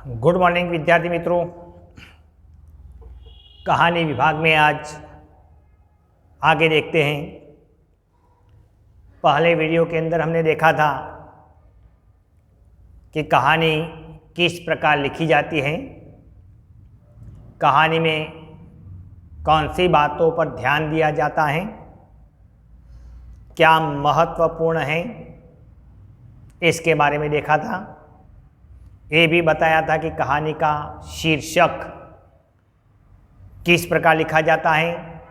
Good morning विद्यार्थी मित्रों। कहानी विभाग में आज आगे देखते हैं। पहले वीडियो के अंदर हमने देखा था कि कहानी किस प्रकार लिखी जाती है, कहानी में कौन सी बातों पर ध्यान दिया जाता है, क्या महत्वपूर्ण है, इसके बारे में देखा था। ये भी बताया था कि कहानी का शीर्षक किस प्रकार लिखा जाता है,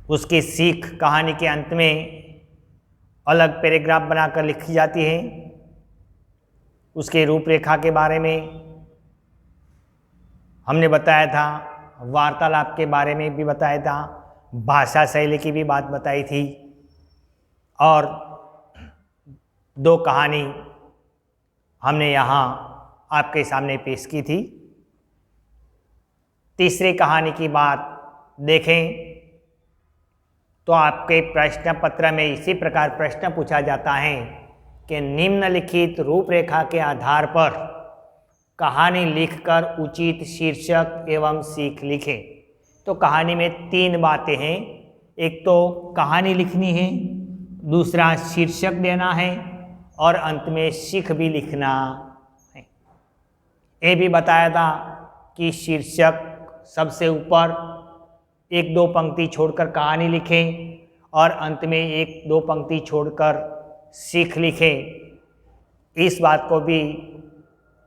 उसकी सीख कहानी के अंत में अलग पैराग्राफ बनाकर लिखी जाती है। उसके रूपरेखा के बारे में हमने बताया था, वार्तालाप के बारे में भी बताया था, भाषा शैली की भी बात बताई थी और दो कहानी हमने यहाँ आपके सामने पेश की थी। तीसरी कहानी की बात देखें तो आपके प्रश्न पत्र में इसी प्रकार प्रश्न पूछा जाता है कि निम्नलिखित रूपरेखा के आधार पर कहानी लिखकर उचित शीर्षक एवं सीख लिखें। तो कहानी में तीन बातें हैं, एक तो कहानी लिखनी है, दूसरा शीर्षक देना है और अंत में सीख भी लिखना है। ये भी बताया था कि शीर्षक सबसे ऊपर एक दो पंक्ति छोड़कर कहानी लिखें और अंत में एक दो पंक्ति छोड़कर सीख लिखें। इस बात को भी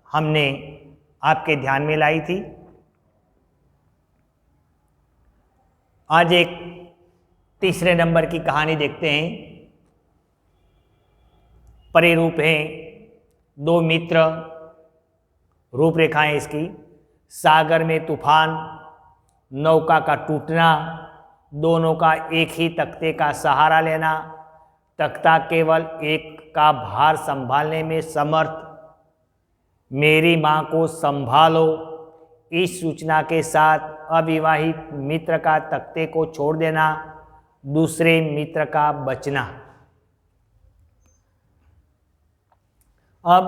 हमने आपके ध्यान में लाई थी। आज एक तीसरे नंबर की कहानी देखते हैं। परिरूप हैं दो मित्र, रूपरेखाएं इसकी। सागर में तूफान, नौका का टूटना, दोनों का एक ही तख्ते का सहारा लेना, तख्ता केवल एक का भार संभालने में समर्थ, मेरी माँ को संभालो। इस सूचना के साथ अविवाहित मित्र का तख्ते को छोड़ देना, दूसरे मित्र का बचना। अब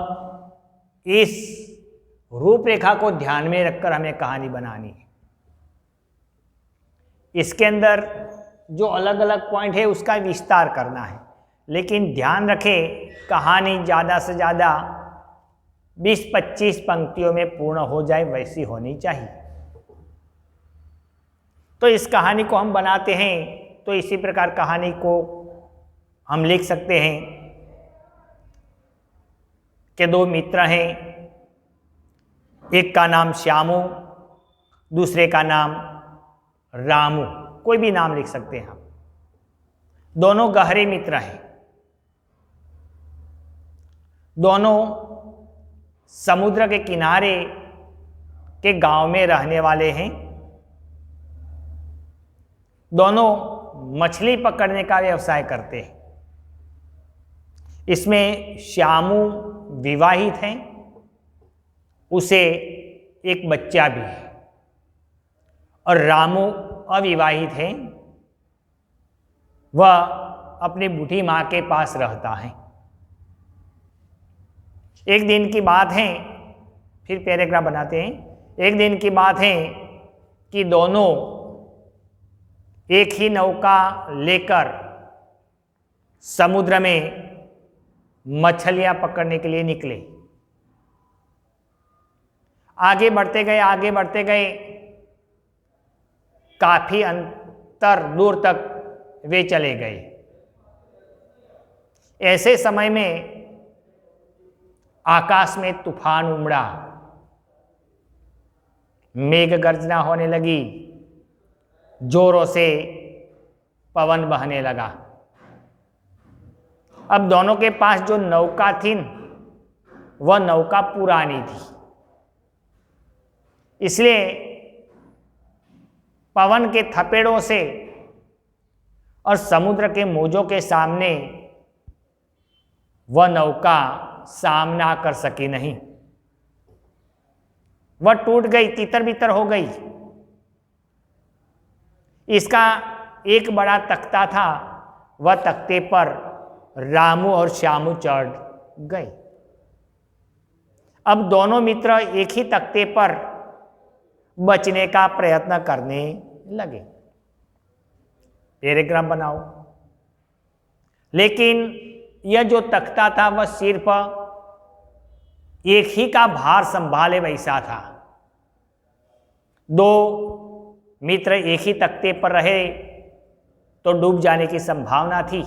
इस रूपरेखा को ध्यान में रखकर हमें कहानी बनानी है। इसके अंदर जो अलग अलग पॉइंट है उसका विस्तार करना है, लेकिन ध्यान रखें कहानी ज़्यादा से ज़्यादा 20-25 पंक्तियों में पूर्ण हो जाए वैसी होनी चाहिए। तो इस कहानी को हम बनाते हैं तो इसी प्रकार कहानी को हम लिख सकते हैं कि दो मित्र हैं, एक का नाम श्यामू, दूसरे का नाम रामू, कोई भी नाम लिख सकते हैं हम। दोनों गहरे मित्र हैं, दोनों समुद्र के किनारे के गांव में रहने वाले हैं, दोनों मछली पकड़ने का व्यवसाय करते हैं। इसमें श्यामू विवाहित हैं, उसे एक बच्चा भी है, और रामू अविवाहित है, वह अपनी बूढ़ी माँ के पास रहता है। एक दिन की बात है, फिर पैराग्राफ बनाते हैं। एक दिन की बात है कि दोनों एक ही नौका लेकर समुद्र में मछलियां पकड़ने के लिए निकले। आगे बढ़ते गए, काफी अंतर दूर तक वे चले गए। ऐसे समय में आकाश में तूफान उमड़ा, मेघ गर्जना होने लगी, जोरों से पवन बहने लगा। अब दोनों के पास जो नौका थी वह नौका पुरानी थी, इसलिए पवन के थपेड़ों से और समुद्र के मौजों के सामने वह नौका सामना कर सकी नहीं। वह टूट गई, तितर बितर हो गई। इसका एक बड़ा तख्ता था, वह तख्ते पर रामू और श्यामू चढ़ गए। अब दोनों मित्र एक ही तख्ते पर बचने का प्रयत्न करने लगे। पैराग्राफ बनाओ। लेकिन यह जो तख्ता था वह सिर्फ एक ही का भार संभाले वैसा था। दो मित्र एक ही तख्ते पर रहे तो डूब जाने की संभावना थी।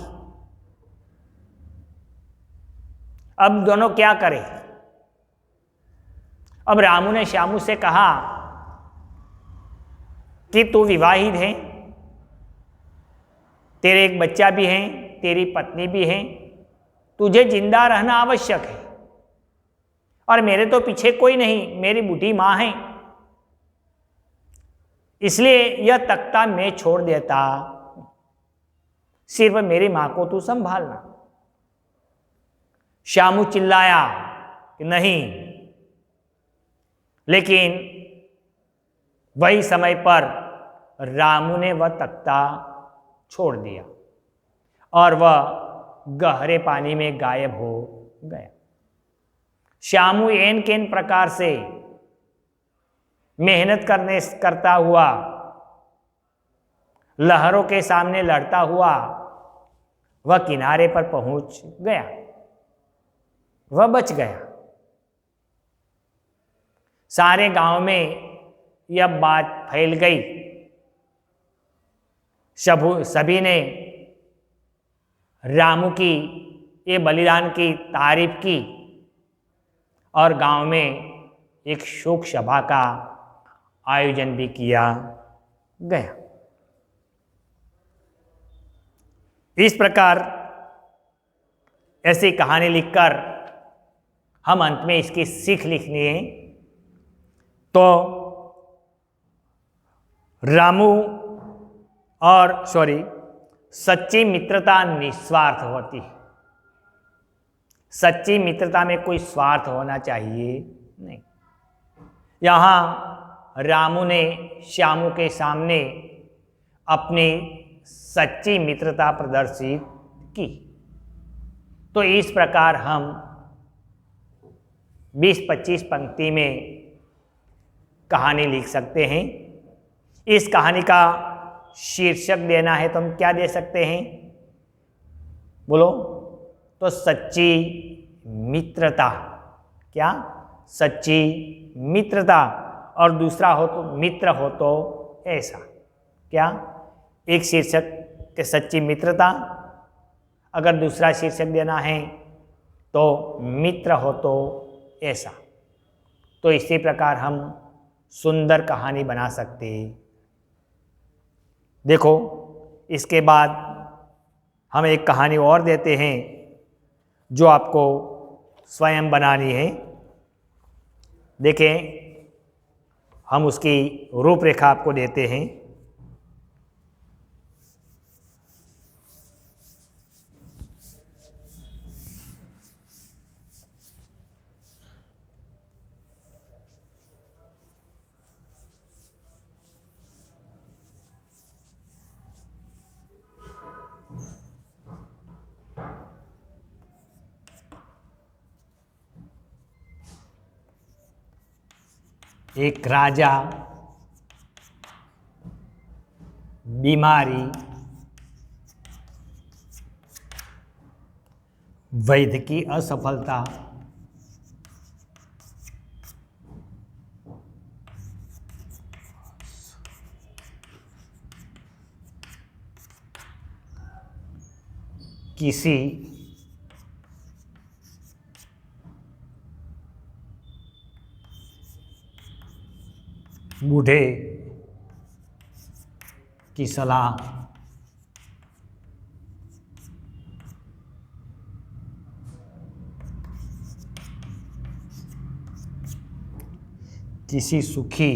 अब दोनों क्या करें? अब रामू ने श्यामू से कहा कि तू विवाहित है, तेरे एक बच्चा भी है, तेरी पत्नी भी है, तुझे जिंदा रहना आवश्यक है और मेरे तो पीछे कोई नहीं, मेरी बूढ़ी मां है, इसलिए यह तख्ता मैं छोड़ देता, सिर्फ मेरी मां को तू संभालना। श्यामू चिल्लाया कि नहीं, लेकिन वही समय पर रामू ने वह तख्ता छोड़ दिया और वह गहरे पानी में गायब हो गया। श्यामू एन केन प्रकार से मेहनत करता हुआ, लहरों के सामने लड़ता हुआ वह किनारे पर पहुंच गया। वह बच गया। सारे गांव में यह बात फैल गई। सभी ने रामू की ये बलिदान की तारीफ की और गांव में एक शोक सभा का आयोजन भी किया गया। इस प्रकार ऐसी कहानी लिखकर हम अंत में इसकी सीख लिखनी है तो रामू और सच्ची मित्रता निस्वार्थ होती है। सच्ची मित्रता में कोई स्वार्थ होना चाहिए नहीं। यहाँ रामू ने श्यामू के सामने अपनी सच्ची मित्रता प्रदर्शित की। तो इस प्रकार हम 20-25 पंक्ति में कहानी लिख सकते हैं। इस कहानी का शीर्षक देना है तो हम क्या दे सकते हैं? बोलो। तो सच्ची मित्रता। क्या? सच्ची मित्रता। और दूसरा हो तो मित्र हो तो ऐसा। क्या? एक शीर्षक के सच्ची मित्रता, अगर दूसरा शीर्षक देना है तो मित्र हो तो ऐसा। तो इसी प्रकार हम सुंदर कहानी बना सकते। देखो, इसके बाद हम एक कहानी और देते हैं जो आपको स्वयं बनानी है। देखें, हम उसकी रूपरेखा आपको देते हैं। एक राजा, बीमारी, वैद्य की असफलता, किसी बूढ़े की सलाह, किसी सुखी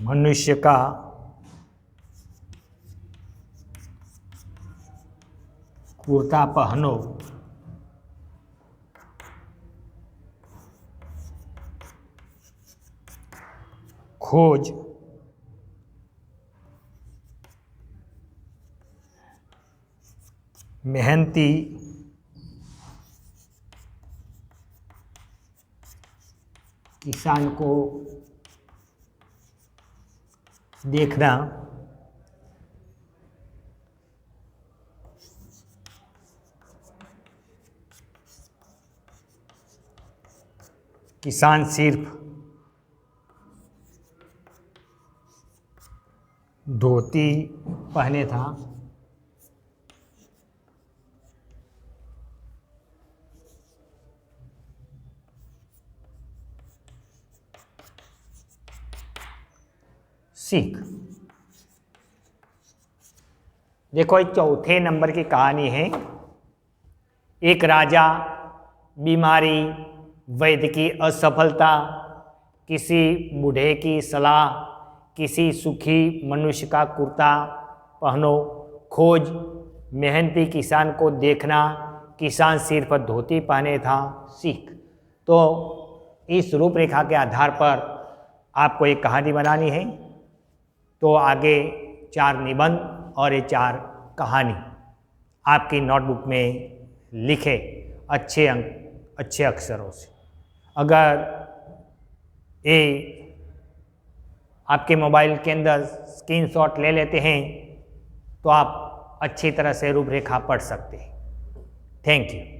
मनुष्य का कुर्ता पहनो, खोज मेहनती किसान को देखना किसान सिर्फ धोती पहने था, सीख। देखो, एक चौथे नंबर की कहानी है। एक राजा, बीमारी, वैद्य की असफलता, किसी बूढ़े की सलाह, किसी सुखी मनुष्य का कुर्ता पहनो, खोज, मेहनती किसान को देखना, किसान सिर पर धोती पहने था, सीख। तो इस रूपरेखा के आधार पर आपको एक कहानी बनानी है। तो आगे 4 निबंध और ये 4 कहानी आपकी नोटबुक में लिखे अच्छे अंक, अच्छे अक्षरों से। अगर ये आपके मोबाइल के अंदर स्क्रीनशॉट ले लेते हैं तो आप अच्छी तरह से रूपरेखा पढ़ सकते हैं। Thank you.